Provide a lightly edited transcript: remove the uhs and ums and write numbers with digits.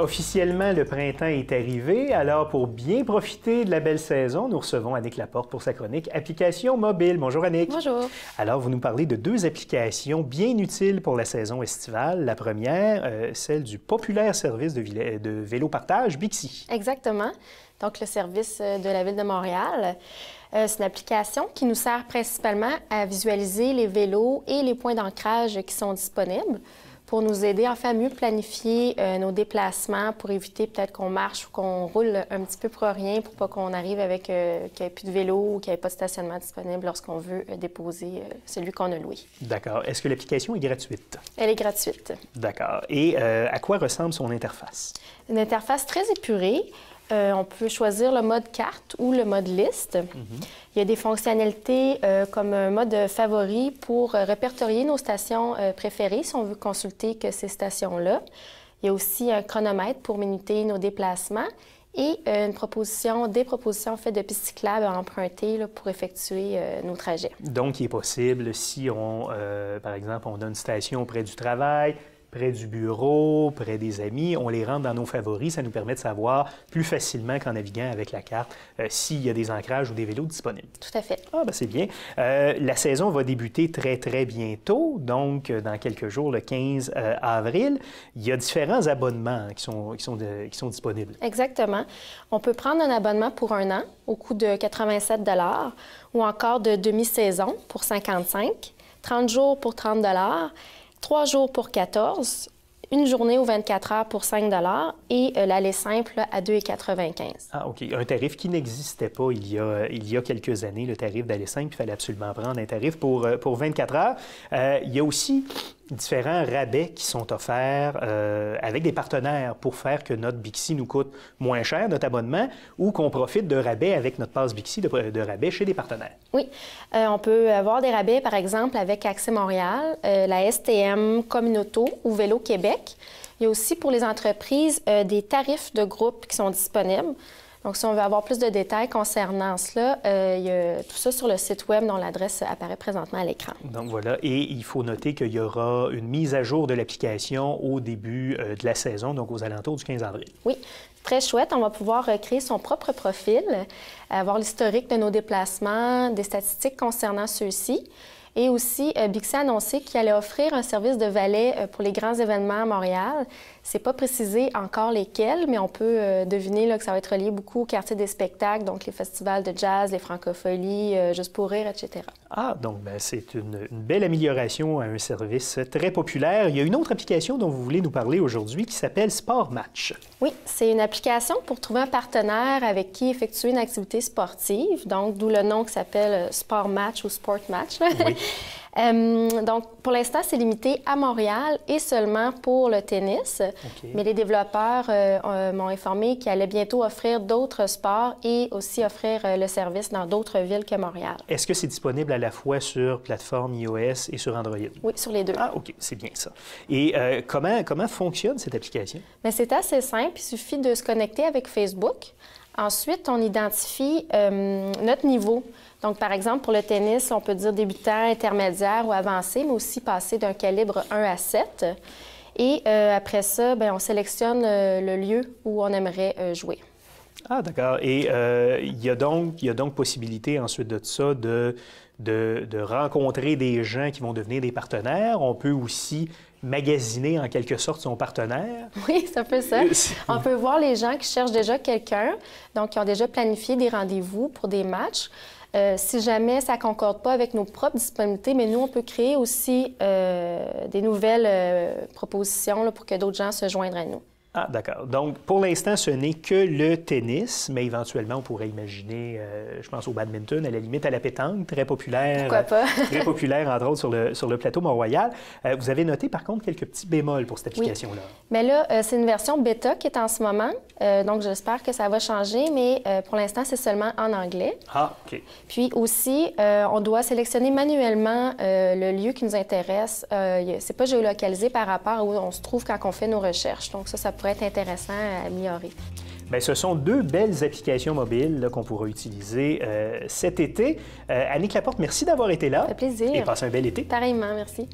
Officiellement, le printemps est arrivé, alors pour bien profiter de la belle saison, nous recevons Annick Laporte pour sa chronique Applications mobiles. Bonjour Annick. Bonjour. Alors, vous nous parlez de deux applications bien utiles pour la saison estivale. La première, celle du populaire service de vélo partage Bixi. Exactement. Donc, le service de la Ville de Montréal. C'est une application qui nous sert principalement à visualiser les vélos et les points d'ancrage qui sont disponibles pour nous aider en fait à mieux planifier nos déplacements, pour éviter peut-être qu'on marche ou qu'on roule un petit peu pour rien, pour pas qu'on arrive avec qu'il n'y ait plus de vélo ou qu'il n'y ait pas de stationnement disponible lorsqu'on veut déposer celui qu'on a loué. D'accord. Est-ce que l'application est gratuite? Elle est gratuite. D'accord. Et à quoi ressemble son interface? Une interface très épurée. On peut choisir le mode carte ou le mode liste. Il y a des fonctionnalités comme un mode favori pour répertorier nos stations préférées si on veut consulter que ces stations-là. Il y a aussi un chronomètre pour minuter nos déplacements et des propositions en fait, de pistes cyclables à emprunter là, pour effectuer nos trajets. Donc, il est possible, si on, par exemple, on a une station près du travail, près du bureau, près des amis, on les rentre dans nos favoris. Ça nous permet de savoir plus facilement qu'en naviguant avec la carte s'il y a des ancrages ou des vélos disponibles. Tout à fait. Ah, bien, c'est bien. La saison va débuter très, très bientôt, donc dans quelques jours, le 15 avril. Il y a différents abonnements qui sont disponibles. Exactement. On peut prendre un abonnement pour 1 an au coût de 87 $ ou encore de demi-saison pour 55 30 jours pour 30 $ 3 jours pour 14, une journée ou 24 heures pour 5 $ et l'aller simple à 2,95 $. Ah, OK. Un tarif qui n'existait pas il y a quelques années, le tarif d'aller simple. Il fallait absolument prendre un tarif pour 24 heures. Il y a aussi différents rabais qui sont offerts avec des partenaires pour faire que notre Bixi nous coûte moins cher, notre abonnement, ou qu'on profite de rabais avec notre passe Bixi, de rabais chez des partenaires. Oui. On peut avoir des rabais, par exemple, avec Accès Montréal, la STM, Communauto ou Vélo Québec. Il y a aussi pour les entreprises des tarifs de groupe qui sont disponibles. Donc, si on veut avoir plus de détails concernant cela, il y a tout ça sur le site web dont l'adresse apparaît présentement à l'écran. Donc, voilà. Et il faut noter qu'il y aura une mise à jour de l'application au début de la saison, donc aux alentours du 15 avril. Oui, très chouette. On va pouvoir créer son propre profil, avoir l'historique de nos déplacements, des statistiques concernant ceux-ci. Et aussi, Bixi a annoncé qu'il allait offrir un service de valet pour les grands événements à Montréal. C'est pas précisé encore lesquels, mais on peut deviner là, que ça va être relié beaucoup au quartier des spectacles, donc les festivals de jazz, les francopholies, Juste pour rire, etc. Ah, donc c'est une belle amélioration à un service très populaire. Il y a une autre application dont vous voulez nous parler aujourd'hui qui s'appelle Sport Match. Oui, c'est une application pour trouver un partenaire avec qui effectuer une activité sportive, donc d'où le nom qui s'appelle Sport Match ou Sport Match. Oui. Donc, pour l'instant, c'est limité à Montréal et seulement pour le tennis. Okay. Mais les développeurs m'ont informé qu'ils allaient bientôt offrir d'autres sports et aussi offrir le service dans d'autres villes que Montréal. Est-ce que c'est disponible à la fois sur plateforme iOS et sur Android? Oui, sur les deux. Ah, OK, c'est bien ça. Et comment fonctionne cette application? Bien, c'est assez simple. Il suffit de se connecter avec Facebook. Ensuite, on identifie notre niveau. Donc, par exemple, pour le tennis, on peut dire débutant, intermédiaire ou avancé, mais aussi passer d'un calibre 1 à 7. Et après ça, bien, on sélectionne le lieu où on aimerait jouer. Ah, d'accord. Et il y a donc possibilité ensuite de ça de rencontrer des gens qui vont devenir des partenaires. On peut aussi magasiner en quelque sorte son partenaire. Oui, c'est un peu ça. On peut voir les gens qui cherchent déjà quelqu'un, donc qui ont déjà planifié des rendez-vous pour des matchs. Si jamais ça ne concorde pas avec nos propres disponibilités, mais nous, on peut créer aussi des nouvelles propositions là, pour que d'autres gens se joignent à nous. Ah, d'accord. Donc, pour l'instant, ce n'est que le tennis, mais éventuellement, on pourrait imaginer, je pense au badminton, à la limite à la pétanque, très populaire. Pourquoi pas? Très populaire, entre autres, sur le plateau Mont-Royal. Vous avez noté, par contre, quelques petits bémols pour cette application-là. Oui. Mais là, c'est une version bêta qui est en ce moment, donc j'espère que ça va changer, mais pour l'instant, c'est seulement en anglais. Ah, OK. Puis aussi, on doit sélectionner manuellement le lieu qui nous intéresse. C'est pas géolocalisé par rapport à où on se trouve quand on fait nos recherches. Donc ça pourrait être intéressant à améliorer. Bien, ce sont deux belles applications mobiles qu'on pourra utiliser cet été. Annick Laporte, merci d'avoir été là. Ça fait plaisir. Et passez un bel été. Pareillement, merci.